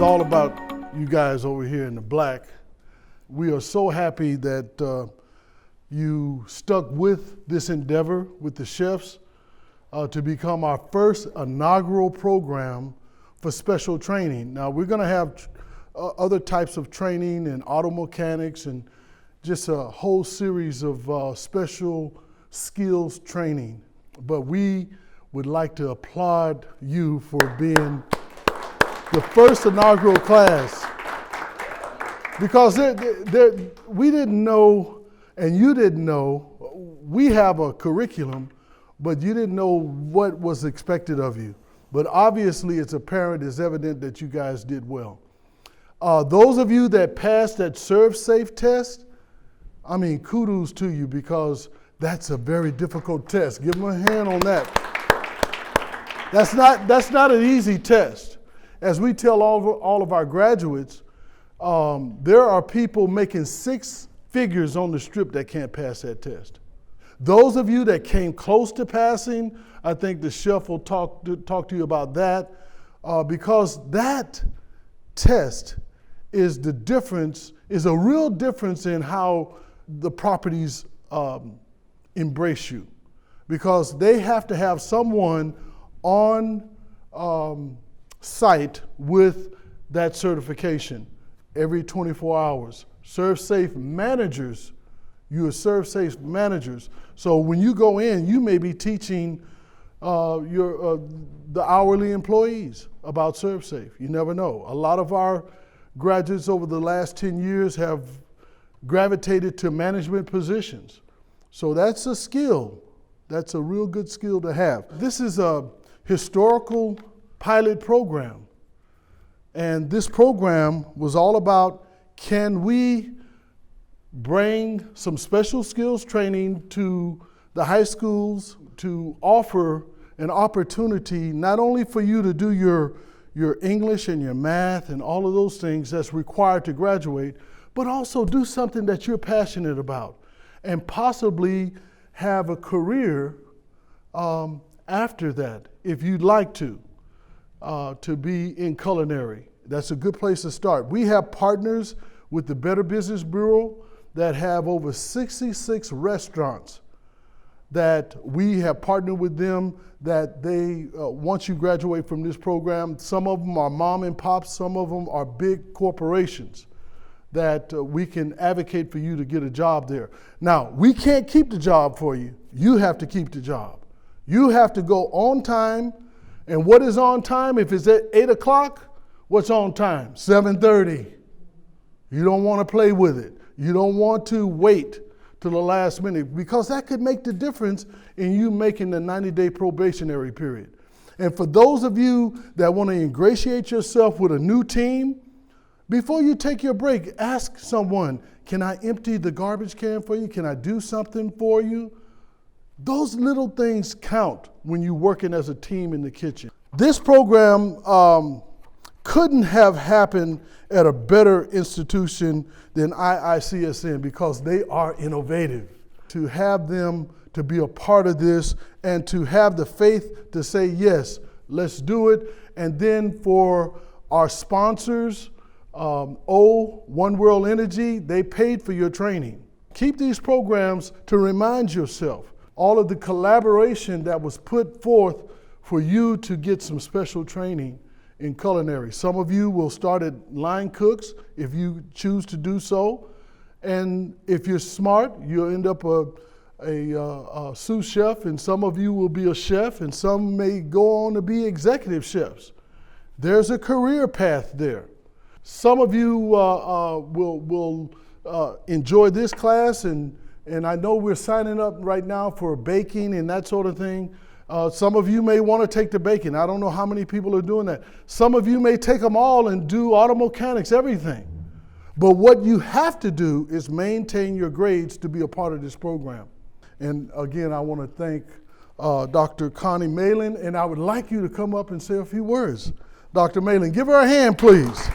all about you guys over here in the black. We are so happy that you stuck with this endeavor with the chefs to become our first inaugural program for special training. Now we're going to have other types of training in auto mechanics and just a whole series of special skills training. But we would like to applaud you for being the first inaugural class, because we didn't know, and you didn't know, we have a curriculum, but you didn't know what was expected of you. But obviously it's apparent, it's evident that you guys did well. Those of you that passed that ServSafe test, I mean, kudos to you, because that's a very difficult test. Give them a hand on that. That's not an easy test. As we tell all of our graduates, there are people making 6 figures on the strip that can't pass that test. Those of you that came close to passing, I think the chef will talk to you about that, because that test is the difference, is a real difference in how the properties embrace you, because they have to have someone on site with that certification every 24 hours. ServSafe managers, you are ServSafe managers. So when you go in, you may be teaching the hourly employees about ServSafe. You never know. A lot of our graduates over the last 10 years have gravitated to management positions. So that's a skill. That's a real good skill to have. This is a historical pilot program. And this program was all about, can we bring some special skills training to the high schools to offer an opportunity not only for you to do your English and your math and all of those things that's required to graduate, but also do something that you're passionate about and possibly have a career after that, if you'd like to be in culinary. That's a good place to start. We have partners with the Better Business Bureau that have over 66 restaurants that we have partnered with them, that they, once you graduate from this program, some of them are mom and pops, some of them are big corporations that we can advocate for you to get a job there. Now, we can't keep the job for you. You have to keep the job. You have to go on time. And what is on time? If it's at 8 o'clock, what's on time? 7:30. You don't want to play with it. You don't want to wait to the last minute, because that could make the difference in you making the 90-day probationary period. And for those of you that want to ingratiate yourself with a new team, before you take your break, ask someone, can I empty the garbage can for you? Can I do something for you? Those little things count when you're working as a team in the kitchen. This program couldn't have happened at a better institution than IICSN, because they are innovative. To have them to be a part of this and to have the faith to say, yes, let's do it. And then for our sponsors, One World Energy, they paid for your training. Keep these programs to remind yourself all of the collaboration that was put forth for you to get some special training in culinary. Some of you will start at line cooks if you choose to do so. And if you're smart, you'll end up a sous chef, and some of you will be a chef, and some may go on to be executive chefs. There's a career path there. Some of you will enjoy this class, and I know we're signing up right now for baking and that sort of thing. Some of you may want to take the baking. I don't know how many people are doing that. Some of you may take them all and do auto mechanics, everything. But what you have to do is maintain your grades to be a part of this program. And again, I want to thank Dr. Connie Malin, and I would like you to come up and say a few words. Dr. Malin, give her a hand, please.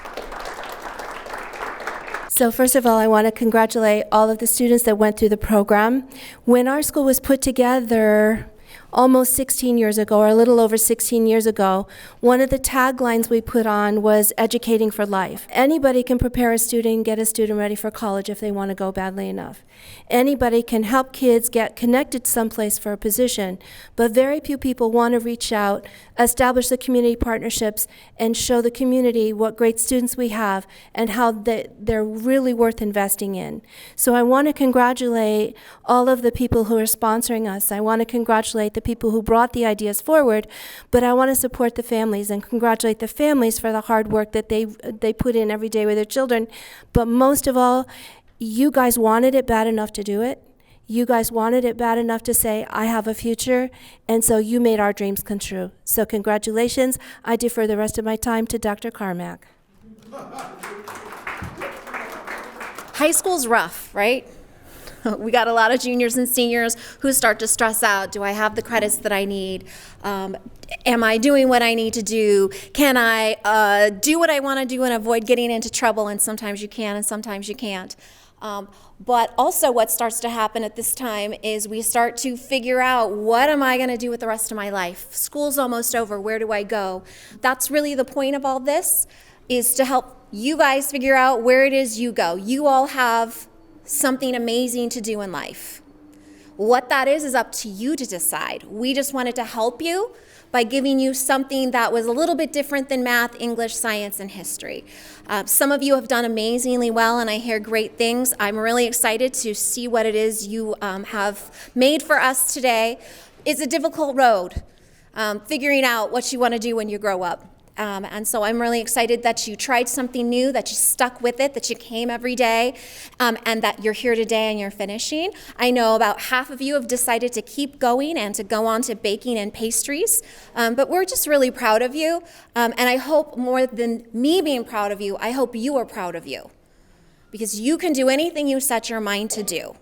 So first of all, I want to congratulate all of the students that went through the program. When our school was put together, almost 16 years ago, or a little over 16 years ago, one of the taglines we put on was educating for life. Anybody can prepare a student and get a student ready for college if they want to go badly enough. Anybody can help kids get connected someplace for a position, but very few people want to reach out, establish the community partnerships, and show the community what great students we have and how they're really worth investing in. So I want to congratulate all of the people who are sponsoring us. I want to congratulate the people who brought the ideas forward, but I want to support the families and congratulate the families for the hard work that they put in every day with their children. But most of all, you guys wanted it bad enough to do it. You guys wanted it bad enough to say, I have a future, and so you made our dreams come true. So congratulations. I defer the rest of my time to Dr. Carmack. High school's rough, right? We got a lot of juniors and seniors who start to stress out. Do I have the credits that I need? Am I doing what I need to do? Can I do what I want to do and avoid getting into trouble? And sometimes you can and sometimes you can't. But also what starts to happen at this time is we start to figure out, what am I going to do with the rest of my life? School's almost over. Where do I go? That's really the point of all this, is to help you guys figure out where it is you go. You all have something amazing to do in life. What that is up to you to decide. We just wanted to help you by giving you something that was a little bit different than math, English, science, and history. Some of you have done amazingly well, and I hear great things. I'm really excited to see what it is you have made for us today. It's a difficult road, figuring out what you want to do when you grow up. And so I'm really excited that you tried something new, that you stuck with it, that you came every day, and that you're here today and you're finishing. I know about half of you have decided to keep going and to go on to baking and pastries, but we're just really proud of you. And I hope, more than me being proud of you, I hope you are proud of you, because you can do anything you set your mind to do.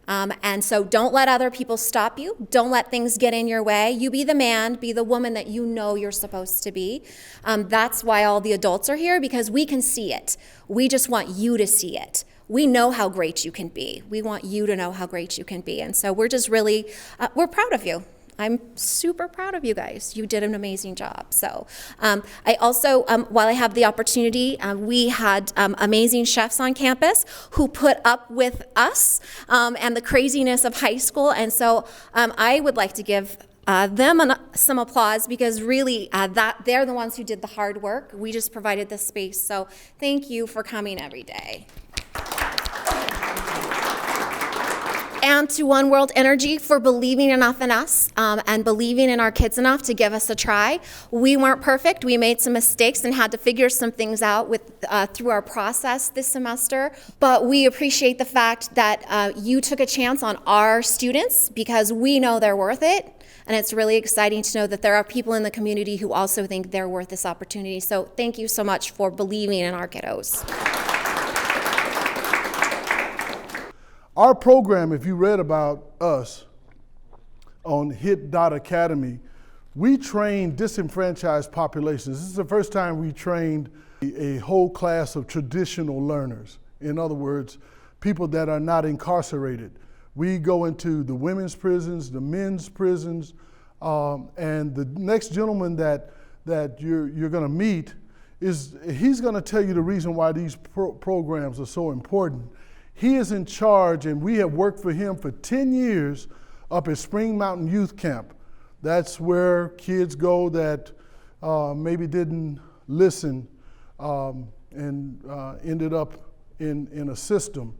And so don't let other people stop you. Don't let things get in your way. You be the man, be the woman that you know you're supposed to be. That's why all the adults are here, because we can see it. We just want you to see it. We know how great you can be. We want you to know how great you can be. And so we're just really, we're proud of you. I'm super proud of you guys. You did an amazing job. So I also, while I have the opportunity, we had amazing chefs on campus who put up with us and the craziness of high school. And so I would like to give them some applause, because really that they're the ones who did the hard work. We just provided the space. So thank you for coming every day. And to One World Energy for believing enough in us and believing in our kids enough to give us a try. We weren't perfect. We made some mistakes and had to figure some things out through our process this semester. But we appreciate the fact that you took a chance on our students, because we know they're worth it. And it's really exciting to know that there are people in the community who also think they're worth this opportunity. So thank you so much for believing in our kiddos. Our program, if you read about us on hit.academy, we train disenfranchised populations. This is the first time we trained a whole class of traditional learners. In other words, people that are not incarcerated. We go into the women's prisons, the men's prisons, and the next gentleman that you're gonna meet he's gonna tell you the reason why these programs are so important. He is in charge, and we have worked for him for 10 years up at Spring Mountain Youth Camp. That's where kids go that maybe didn't listen and ended up in a system.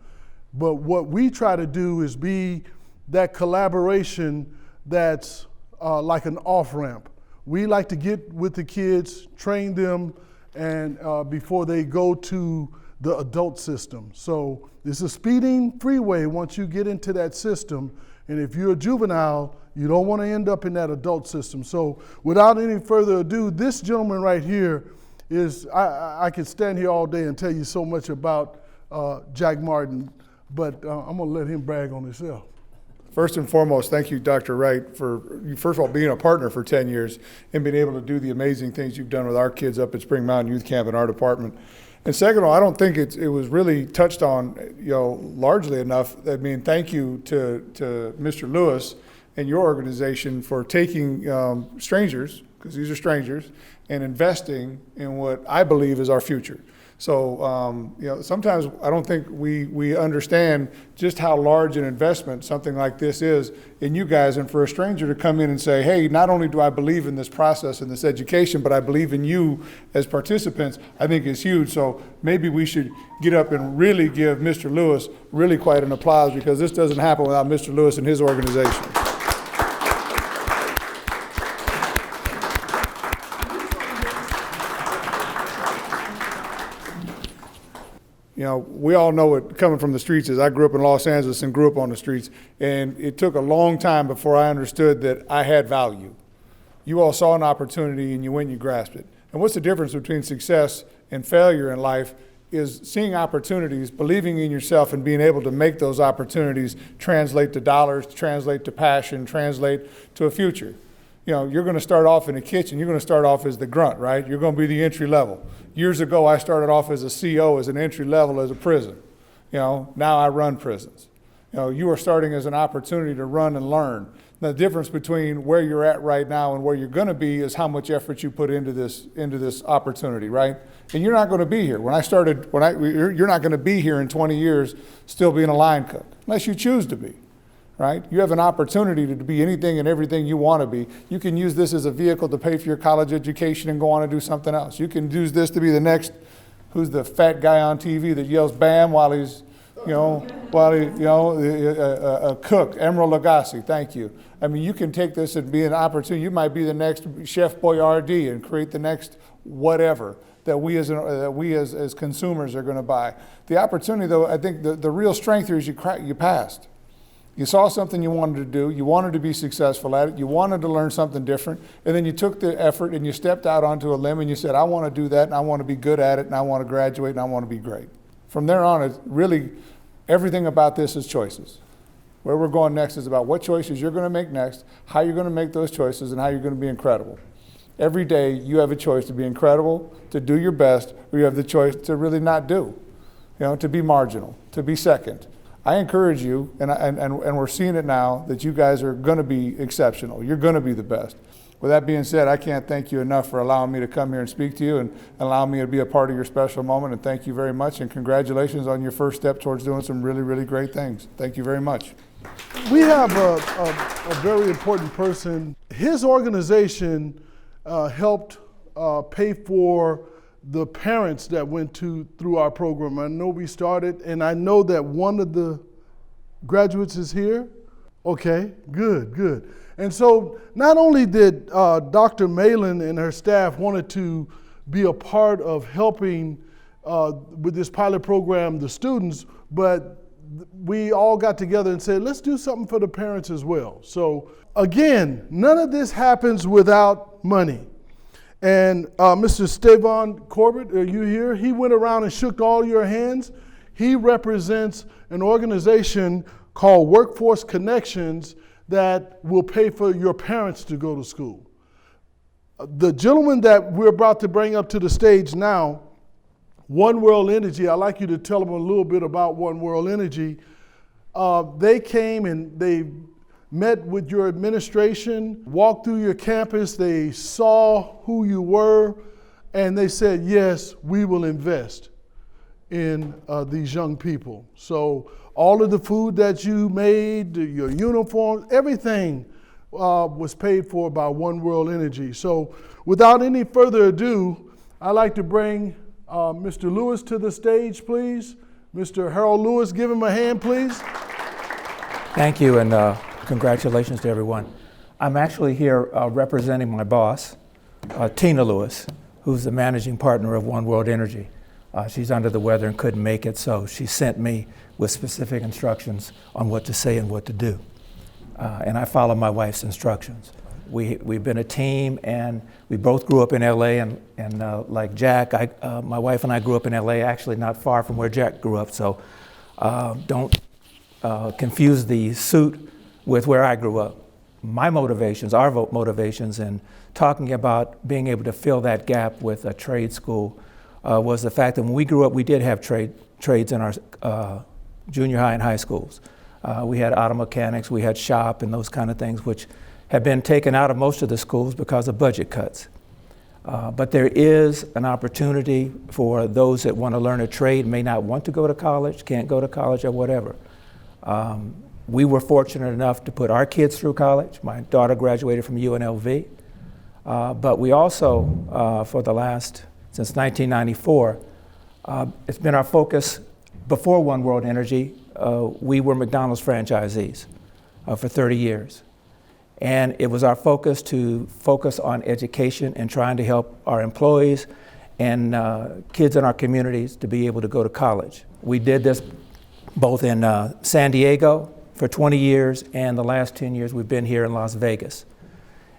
But what we try to do is be that collaboration that's like an off-ramp. We like to get with the kids, train them, and before they go to the adult system. So it's a speeding freeway once you get into that system. And if you're a juvenile, you don't want to end up in that adult system. So without any further ado, this gentleman right here is, I could stand here all day and tell you so much about Jack Martin, but I'm gonna let him brag on himself. First and foremost, thank you, Dr. Wright, for, first of all, being a partner for 10 years and being able to do the amazing things you've done with our kids up at Spring Mountain Youth Camp in our department. And second of all, I don't think it was really touched on, largely enough. I mean, thank you to Mr. Lewis and your organization for taking strangers, because these are strangers, and investing in what I believe is our future. So, sometimes I don't think we understand just how large an investment something like this is in you guys, and for a stranger to come in and say, hey, not only do I believe in this process and this education, but I believe in you as participants, I think is huge. So maybe we should get up and really give Mr. Lewis really quite an applause, because this doesn't happen without Mr. Lewis and his organization. We all know what coming from the streets is. I grew up in Los Angeles and grew up on the streets, and it took a long time before I understood that I had value. You all saw an opportunity and you went and you grasped it. And what's the difference between success and failure in life is seeing opportunities, believing in yourself, and being able to make those opportunities translate to dollars, translate to passion, translate to a future. You're going to start off in a kitchen. You're going to start off as the grunt, right? You're going to be the entry level. Years ago, I started off as a CO, as an entry level, as a prison. Now I run prisons. You are starting as an opportunity to run and learn. Now, the difference between where you're at right now and where you're going to be is how much effort you put into this opportunity, right? And you're not going to be here. You're not going to be here in 20 years still being a line cook, unless you choose to be. Right? You have an opportunity to be anything and everything you want to be. You can use this as a vehicle to pay for your college education and go on and do something else. You can use this to be the next, who's the fat guy on TV that yells "bam" while he's, a cook, Emeril Lagasse, thank you. I mean, you can take this and be an opportunity. You might be the next Chef Boyardee and create the next whatever that we as consumers are going to buy. The opportunity, though, I think the real strength here is you passed. You saw something you wanted to do, you wanted to be successful at it, you wanted to learn something different, and then you took the effort and you stepped out onto a limb and you said, I want to do that, and I want to be good at it, and I want to graduate, and I want to be great. From there on, it's really, everything about this is choices. Where we're going next is about what choices you're going to make next, how you're going to make those choices, and how you're going to be incredible. Every day, you have a choice to be incredible, to do your best, or you have the choice to really not do, to be marginal, to be second. I encourage you, and we're seeing it now, that you guys are going to be exceptional. You're going to be the best. With that being said, I can't thank you enough for allowing me to come here and speak to you and allowing me to be a part of your special moment. And thank you very much, and congratulations on your first step towards doing some really, really great things. Thank you very much. We have a very important person. His organization helped pay for the parents that went through our program. I know we started, and I know that one of the graduates is here. Okay, good. And so not only did Dr. Malin and her staff wanted to be a part of helping with this pilot program the students, but we all got together and said, let's do something for the parents as well. So again, none of this happens without money. And Mr. Stevan Corbett, are you here? He went around and shook all your hands. He represents an organization called Workforce Connections that will pay for your parents to go to school. The gentleman that we're about to bring up to the stage now, One World Energy, I'd like you to tell them a little bit about One World Energy. They came and they met with your administration, walked through your campus, they saw who you were, and they said, yes, we will invest in these young people. So all of the food that you made, your uniforms, everything was paid for by One World Energy. So without any further ado, I'd like to bring Mr. Lewis to the stage, please. Mr. Harold Lewis, give him a hand, please. Thank you, and congratulations to everyone. I'm actually here representing my boss, Tina Lewis, who's the managing partner of One World Energy. She's under the weather and couldn't make it, so she sent me with specific instructions on what to say and what to do. And I follow my wife's instructions. We've been a team, and we both grew up in LA, and like Jack, my wife and I grew up in LA, actually not far from where Jack grew up, so don't confuse the suit with where I grew up. My motivations, our motivations in talking about being able to fill that gap with a trade school was the fact that when we grew up, we did have trades in our junior high and high schools. We had auto mechanics, we had shop and those kind of things, which have been taken out of most of the schools because of budget cuts. But there is an opportunity for those that want to learn a trade, may not want to go to college, can't go to college or whatever. We were fortunate enough to put our kids through college. My daughter graduated from UNLV. But we also, since 1994, it's been our focus. Before One World Energy, we were McDonald's franchisees for 30 years. And it was our focus to focus on education and trying to help our employees and kids in our communities to be able to go to college. We did this both in San Diego for 20 years, and the last 10 years we've been here in Las Vegas.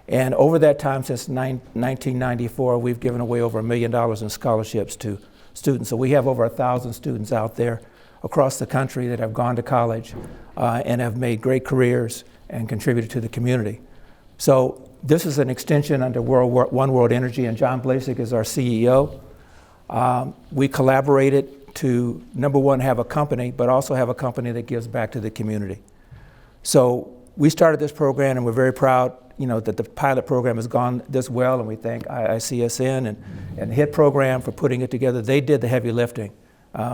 And over that time, since 1994, we've given away over $1 million in scholarships to students. So we have over 1,000 students out there across the country that have gone to college and have made great careers and contributed to the community. So this is an extension under One World Energy, and John Blasek is our CEO. We collaborated to, number one, have a company, but also have a company that gives back to the community. So we started this program, and we're very proud, that the pilot program has gone this well, and we thank IICSN and HIT program for putting it together. They did the heavy lifting.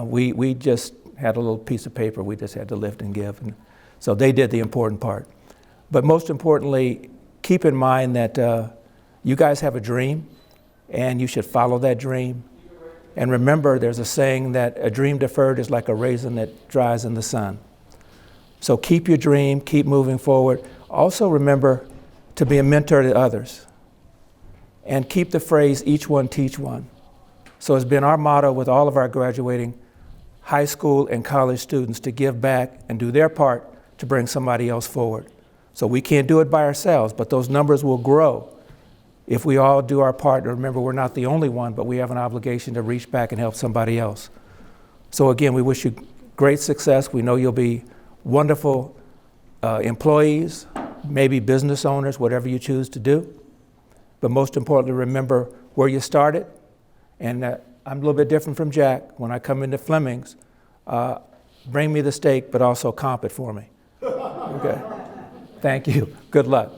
We just had a little piece of paper. We just had to lift and give. And so they did the important part. But most importantly, keep in mind that you guys have a dream, and you should follow that dream. And remember, there's a saying that a dream deferred is like a raisin that dries in the sun. So keep your dream, keep moving forward. Also remember to be a mentor to others. And keep the phrase, each one teach one. So it's been our motto with all of our graduating high school and college students to give back and do their part to bring somebody else forward. So we can't do it by ourselves, but those numbers will grow if we all do our part. And remember, we're not the only one, but we have an obligation to reach back and help somebody else. So again, we wish you great success. We know you'll be wonderful employees, maybe business owners, whatever you choose to do. But most importantly, remember where you started. And I'm a little bit different from Jack. When I come into Fleming's, bring me the steak, but also comp it for me. Okay. Thank you. Good luck.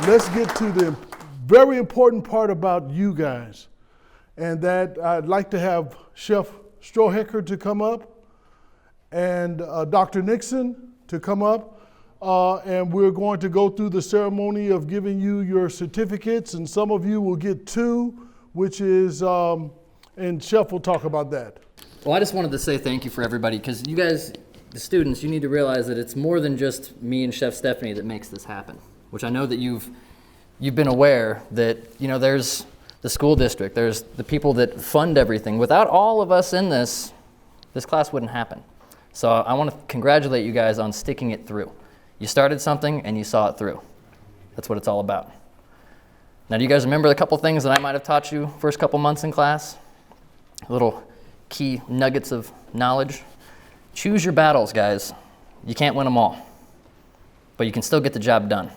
Let's get to the very important part about you guys. And that I'd like to have Chef Strohecker to come up and Dr. Nixon to come up. And we're going to go through the ceremony of giving you your certificates. And some of you will get 2, which is, and Chef will talk about that. Well, I just wanted to say thank you for everybody, because you guys, the students, you need to realize that it's more than just me and Chef Stephanie that makes this happen, which I know that you've been aware that, there's the school district, there's the people that fund everything. Without all of us in this class wouldn't happen. So I want to congratulate you guys on sticking it through. You started something and you saw it through. That's what it's all about. Now, do you guys remember the couple things that I might have taught you first couple months in class? Little key nuggets of knowledge. Choose your battles, guys. You can't win them all, but you can still get the job done.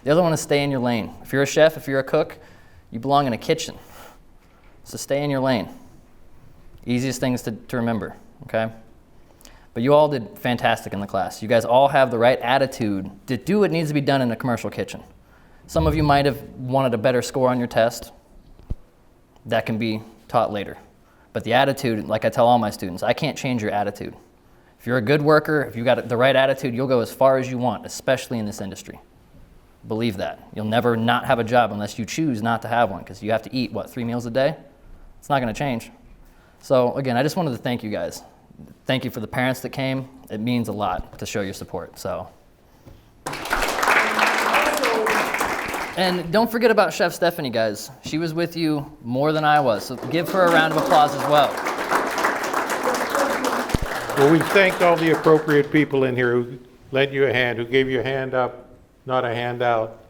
The other one is stay in your lane. If you're a chef, if you're a cook, you belong in a kitchen. So stay in your lane. Easiest things to remember, okay? But you all did fantastic in the class. You guys all have the right attitude to do what needs to be done in a commercial kitchen. Some of you might have wanted a better score on your test. That can be taught later. But the attitude, like I tell all my students, I can't change your attitude. If you're a good worker, if you've got the right attitude, you'll go as far as you want, especially in this industry. Believe that. You'll never not have a job unless you choose not to have one, because you have to eat, 3 meals a day? It's not going to change. So again, I just wanted to thank you guys. Thank you for the parents that came. It means a lot to show your support. So. And don't forget about Chef Stephanie, guys. She was with you more than I was, so give her a round of applause as well. Well, we thanked all the appropriate people in here who lent you a hand, who gave you a hand up, not a handout.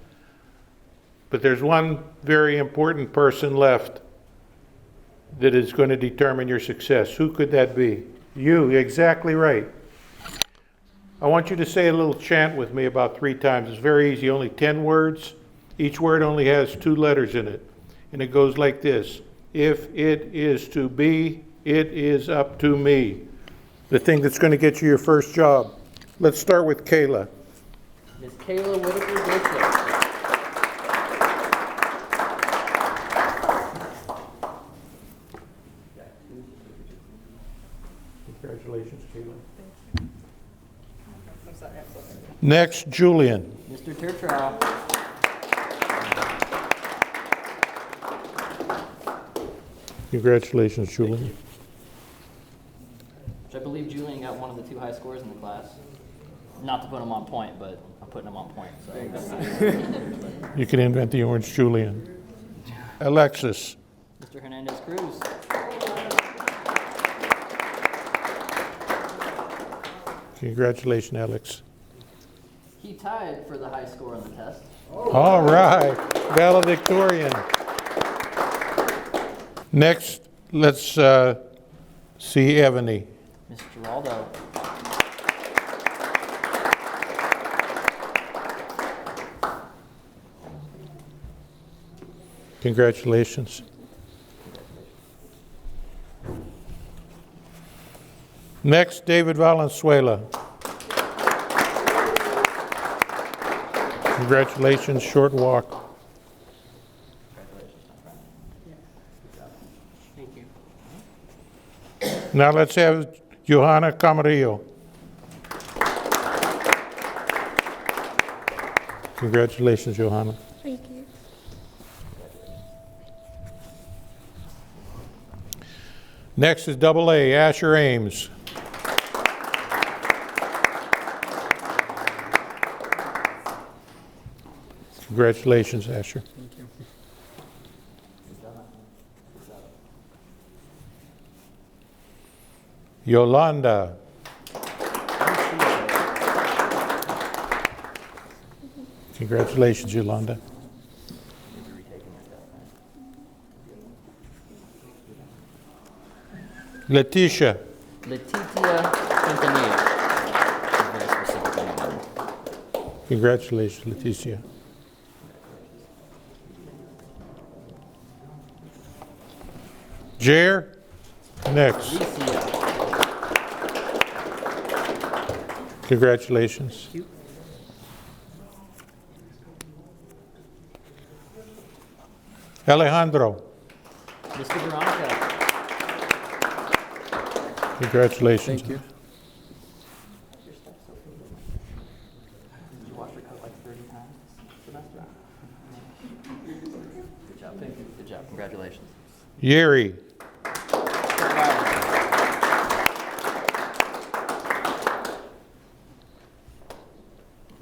But there's one very important person left that is going to determine your success. Who could that be? You, exactly right. I want you to say a little chant with me about 3 times. It's very easy, only 10 words. Each word only has 2 letters in it. And it goes like this. If it is to be, it is up to me. the thing that's going to get you your first job. Let's start with Kayla. Miss Kayla Whitaker-Gibson. Congratulations, Kayla. Next, Julian. Mr. Turtrow. Congratulations, Julian. Which I believe Julian got one of the 2 high scores in the class. Not to put him on point, but I'm putting him on point. So. You can invent the orange Julian. Alexis. Mr. Hernandez-Cruz. Congratulations, Alex. He tied for the high score on the test. All right, valedictorian. Next, let's see Evany. Mr. Geraldo. Congratulations. Next, David Valenzuela. Congratulations, short walk. Thank you. Now let's have Johanna Camarillo. Congratulations, Johanna. Thank you. Next is AA, Asher Ames. Congratulations, Asher. Thank you. Yolanda. Congratulations, Yolanda. Letitia. Letitia Quintanilla. Very specific name. Congratulations, Leticia. Jer, next. Alicia. Congratulations. Alejandro, Mr. Veronica. congratulations. Thank you. Did you wash your coat like 30 times this semester? Good job. Thank you. Good job. Congratulations. Yeri, I'm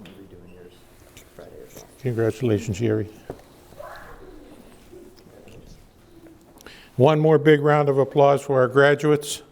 redoing yours Friday as well. congratulations, Yeri. One more big round of applause for our graduates.